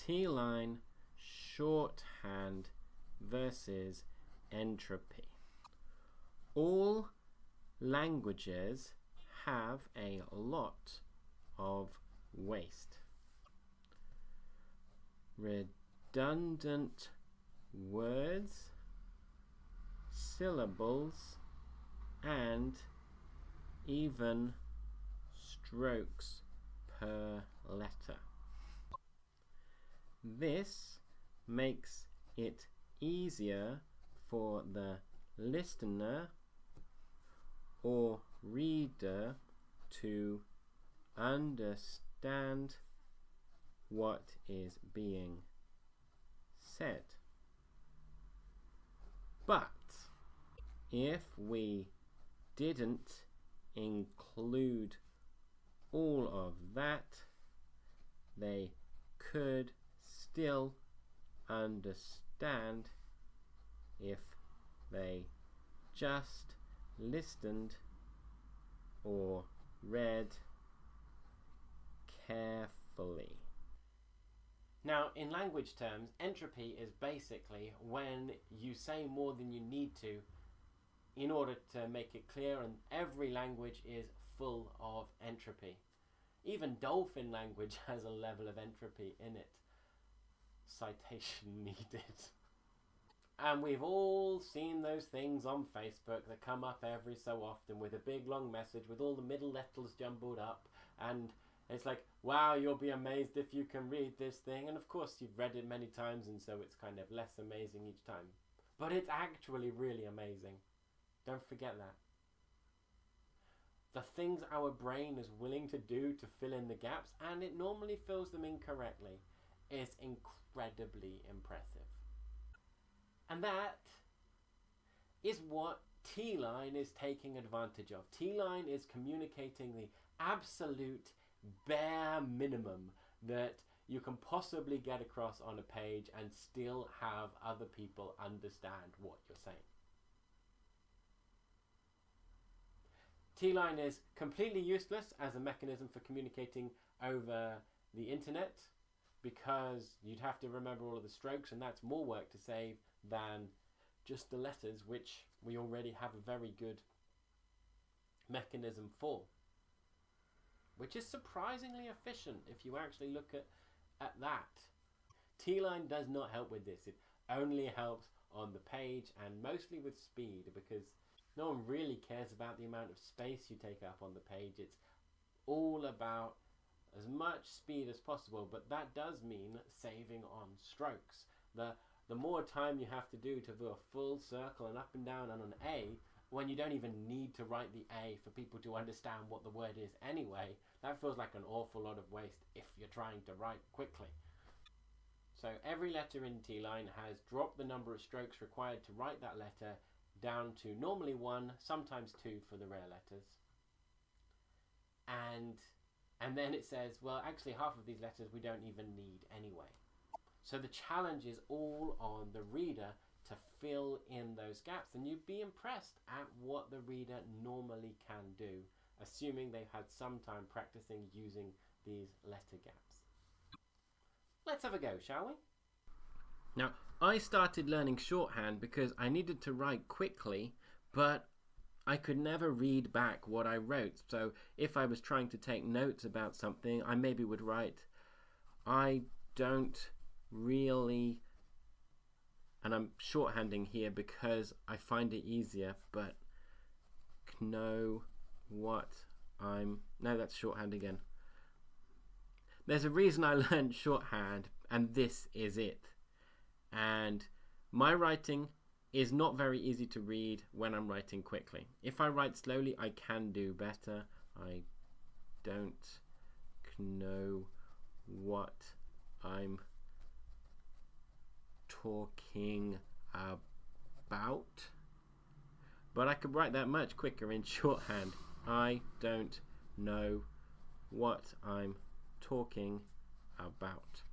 T-line, shorthand versus entropy. All languages have a lot of waste. Redundant words, syllables, and even strokes per letter. This makes it easier for the listener or reader to understand what is being said. But if we didn't include all of that, they could still understand if they just listened or read carefully. Now, in language terms, entropy is basically when you say more than you need to in order to make it clear, and every language is full of entropy. Even dolphin language has a level of entropy in it. Citation needed. And we've all seen those things on Facebook that come up every so often with a big long message with all the middle letters jumbled up, and it's like, wow, you'll be amazed if you can read this thing. And of course you've read it many times, and so it's kind of less amazing each time. But it's actually really amazing. Don't forget that. The things our brain is willing to do to fill in the gaps, and it normally fills them incorrectly, is incredibly impressive. And that is what T-line is taking advantage of. T-line is communicating the absolute bare minimum that you can possibly get across on a page and still have other people understand what you're saying. T-line is completely useless as a mechanism for communicating over the internet, because you'd have to remember all of the strokes, and that's more work to save than just the letters, which we already have a very good mechanism for, which is surprisingly efficient if you actually look at that. T-line does not help with this. It only helps on the page and mostly with speed, because no one really cares about the amount of space you take up on the page. It's all about as much speed as possible, but that does mean saving on strokes. The more time you have to do to do a full circle and up and down and an A, when you don't even need to write the A for people to understand what the word is anyway, that feels like an awful lot of waste if you're trying to write quickly. So every letter in T-line has dropped the number of strokes required to write that letter down to normally 1, sometimes 2 for the rare letters. And then it says, well, actually half of these letters we don't even need anyway. So the challenge is all on the reader to fill in those gaps, and you'd be impressed at what the reader normally can do, assuming they've had some time practicing using these letter gaps. Let's have a go, shall we? Now, I started learning shorthand because I needed to write quickly, but I could never read back what I wrote. So if I was trying to take notes about something, I maybe would write, I don't really, and I'm shorthanding here because I find it easier, but know what I'm, no, that's shorthand again. There's a reason I learned shorthand, and this is it. And my writing is not very easy to read when I'm writing quickly. If I write slowly, I can do better. I don't know what I'm talking about, but I could write that much quicker in shorthand. I don't know what I'm talking about.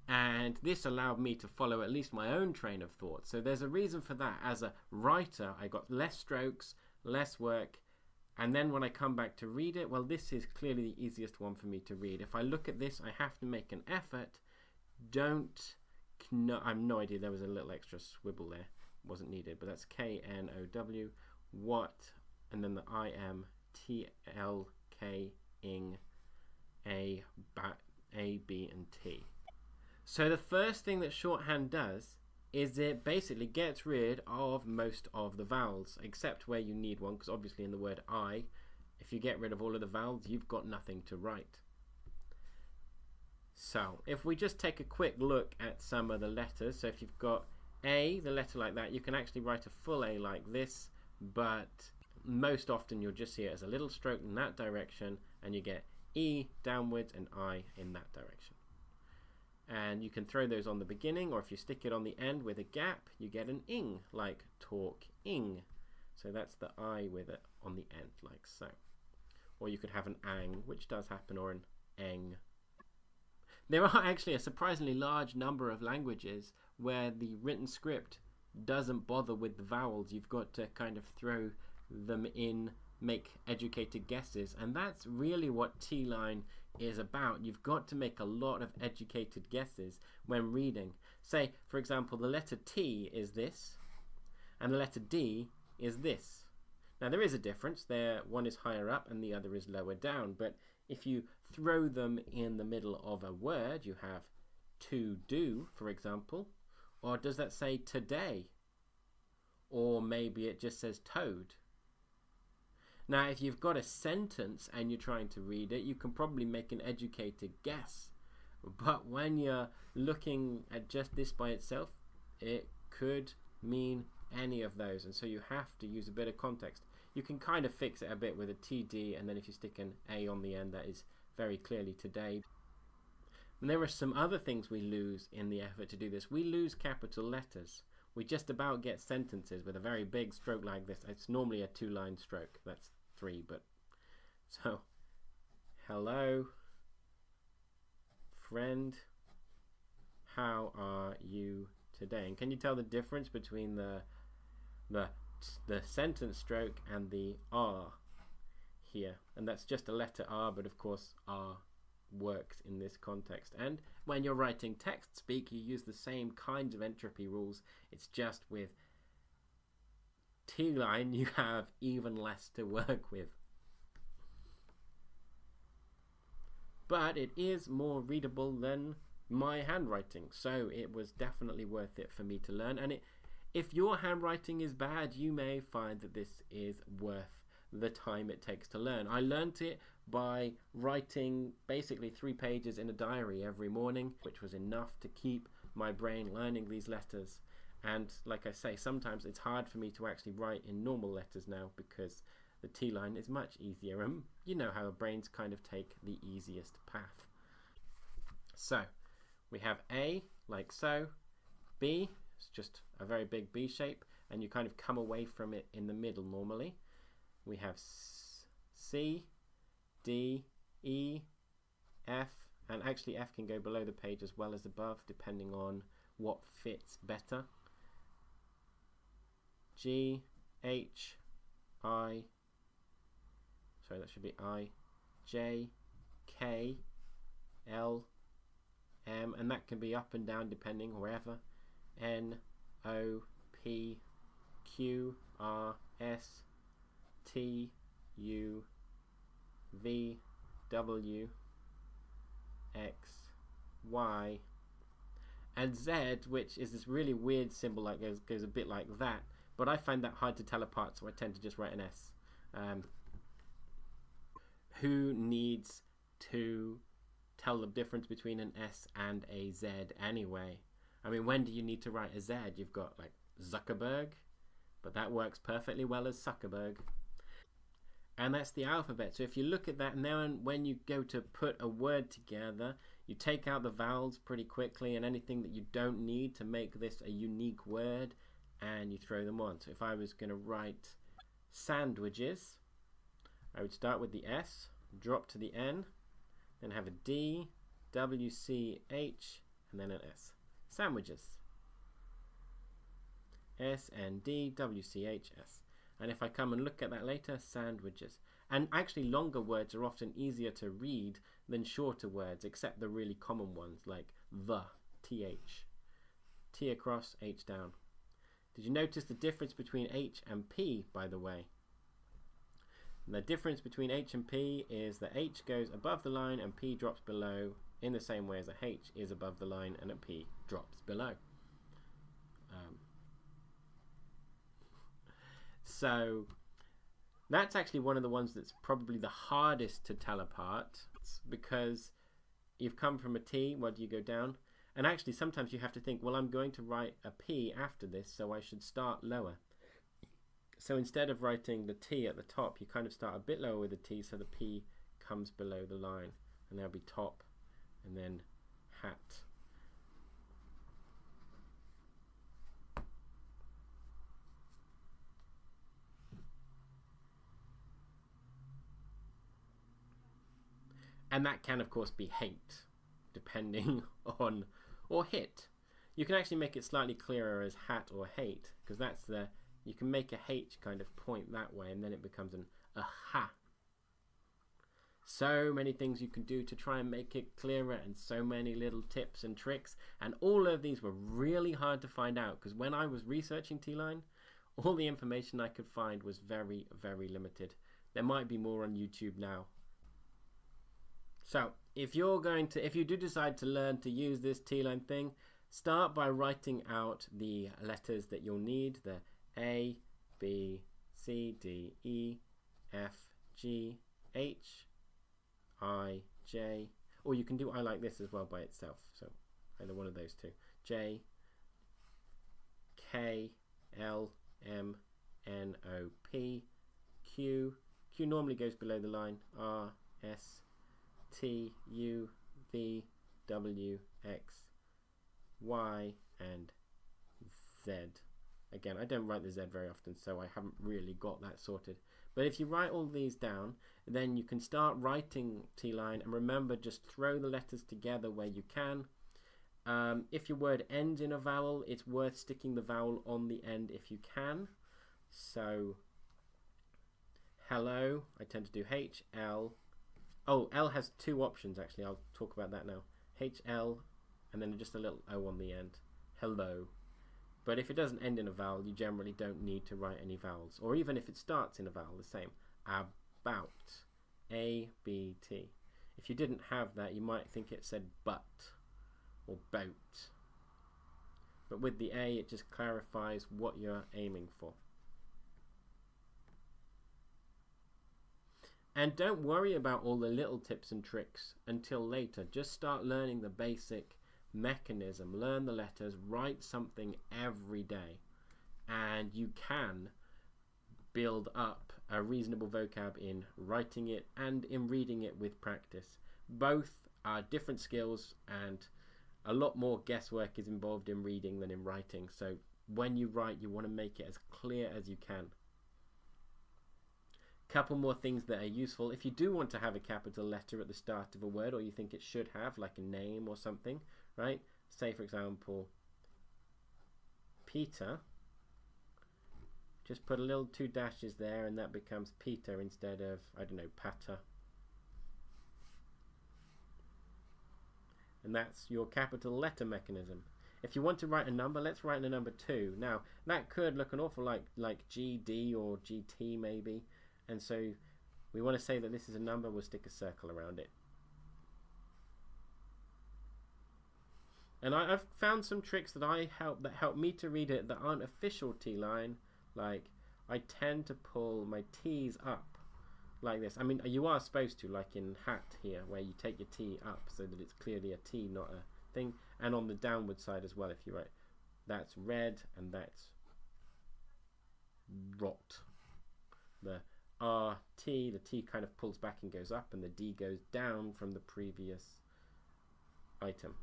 And this allowed me to follow at least my own train of thought. So there's a reason for that. As a writer, I got less strokes, less work, and then when I come back to read it, well, this is clearly the easiest one for me to read. If I look at this, I have to make an effort don't know. I have no idea. There was a little extra swivel there. Wasn't needed, but that's KNOW. What? And then the IM TLK ing A B and T. So the first thing that shorthand does is it basically gets rid of most of the vowels, except where you need one, because obviously in the word I, if you get rid of all of the vowels, you've got nothing to write. So if we just take a quick look at some of the letters, so if you've got A, the letter like that, you can actually write a full A like this, but most often you'll just see it as a little stroke in that direction, and you get E downwards and I in that direction. And you can throw those on the beginning, or if you stick it on the end with a gap, you get an ing, like talk-ing. So that's the I with it on the end, like so. Or you could have an ang, which does happen, or an eng. There are actually a surprisingly large number of languages where the written script doesn't bother with the vowels. You've got to kind of throw them in, make educated guesses, and that's really what T-line is about. You've got to make a lot of educated guesses when reading. Say, for example, the letter T is this, and the letter D is this. Now there is a difference. There, one is higher up and the other is lower down, but if you throw them in the middle of a word, you have to do, for example, or does that say today? Or maybe it just says toad. Now, if you've got a sentence and you're trying to read it, you can probably make an educated guess. But when you're looking at just this by itself, it could mean any of those. And so you have to use a bit of context. You can kind of fix it a bit with a TD, and then if you stick an A on the end, that is very clearly today. And there are some other things we lose in the effort to do this. We lose capital letters. We just about get sentences with a very big stroke like this. It's normally a 2-line stroke. That's 3, but so hello friend, how are you today? And can you tell the difference between the sentence stroke and the R here? And that's just a letter R, but of course R works in this context. And when you're writing text speak, you use the same kinds of entropy rules. It's just with T-line you have even less to work with. But it is more readable than my handwriting, so it was definitely worth it for me to learn. And if your handwriting is bad, you may find that this is worth the time it takes to learn. I learned it by writing basically 3 pages in a diary every morning, which was enough to keep my brain learning these letters. And like I say, sometimes it's hard for me to actually write in normal letters now because the T-line is much easier, and you know how our brains kind of take the easiest path. So we have A like so, B is just a very big B shape, and you kind of come away from it in the middle normally. We have C, D, E, F, and actually F can go below the page as well as above depending on what fits better. G, H, I, sorry, that should be I, J, K, L, M, and that can be up and down depending wherever. N, O, P, Q, R, S, T, U, V, W, X, Y, and Z, which is this really weird symbol that goes a bit like that, but I find that hard to tell apart, so I tend to just write an S. Who needs to tell the difference between an S and a Z anyway? I mean, when do you need to write a Z? You've got like Zuckerberg, but that works perfectly well as Zuckerberg. And that's the alphabet. So if you look at that, and then when you go to put a word together, you take out the vowels pretty quickly and anything that you don't need to make this a unique word, and you throw them on. So if I was going to write sandwiches, I would start with the S, drop to the N, then have a D, W, C, H, and then an S. Sandwiches. S, N, D, W, C, H, S. And if I come and look at that later, sandwiches. And actually longer words are often easier to read than shorter words, except the really common ones like the TH. T across, H down. Did you notice the difference between H and P, by the way? And the difference between H and P is that H goes above the line and P drops below, in the same way as a H is above the line and a P drops below. So that's actually one of the ones that's probably the hardest to tell apart, because you've come from a T, where do you go down? And actually sometimes you have to think, well, I'm going to write a P after this, so I should start lower. So instead of writing the T at the top, you kind of start a bit lower with the T, so the P comes below the line. And there'll be top, and then hat. And that can, of course, be hate, depending on, or hit. You can actually make it slightly clearer as hat or hate, because that's the, you can make a H kind of point that way, and then it becomes a ha. So many things you can do to try and make it clearer, and so many little tips and tricks. And all of these were really hard to find out, because when I was researching T-line, all the information I could find was very, very limited. There might be more on YouTube now. So if you do decide to learn to use this T-line thing, start by writing out the letters that you'll need, the A, B, C, D, E, F, G, H, I, J, or you can do I like this as well by itself, so either one of those two. J, K, L, M, N, O, P, Q, Q normally goes below the line, R, S, T, U, V, W, X, Y, and Z. Again, I don't write the Z very often, so I haven't really got that sorted. But if you write all these down, then you can start writing T-line, and remember, just throw the letters together where you can. If your word ends in a vowel, it's worth sticking the vowel on the end if you can. So, hello, I tend to do H, L. Oh, L has two options actually, I'll talk about that now. H, L, and then just a little O on the end. Hello. But if it doesn't end in a vowel, you generally don't need to write any vowels. Or even if it starts in a vowel, the same. About. A, B, T. If you didn't have that, you might think it said but or boat. But with the A, it just clarifies what you're aiming for. And don't worry about all the little tips and tricks until later. Just start learning the basic mechanism. Learn the letters, write something every day, and you can build up a reasonable vocab in writing it and in reading it with practice. Both are different skills, and a lot more guesswork is involved in reading than in writing. So when you write, you want to make it as clear as you can. Couple more things that are useful. If you do want to have a capital letter at the start of a word, or you think it should have, like a name or something, right? Say, for example, Peter. Just put a little 2 dashes there, and that becomes Peter instead of, I don't know, Pater. And that's your capital letter mechanism. If you want to write a number, let's write a number 2. Now, that could look an awful like GD or GT maybe. And so we want to say that this is a number, we'll stick a circle around it. And I've found some tricks that help me to read it that aren't official T-line. Like, I tend to pull my T's up like this. I mean, you are supposed to, like in hat here, where you take your T up so that it's clearly a T, not a thing. And on the downward side as well, if you write, that's red and that's rot. The RT, the T kind of pulls back and goes up, and the D goes down from the previous item.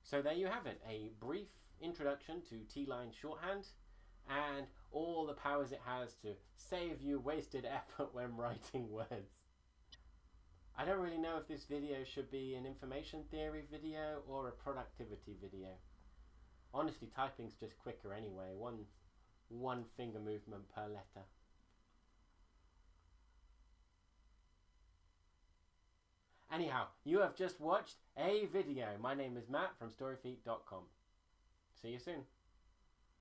So there you have it, a brief introduction to T-line shorthand and all the powers it has to save you wasted effort when writing words. I don't really know if this video should be an information theory video or a productivity video. Honestly, typing's just quicker anyway, one finger movement per letter. Anyhow, you have just watched a video. My name is Matt from storyfeet.com. See you soon.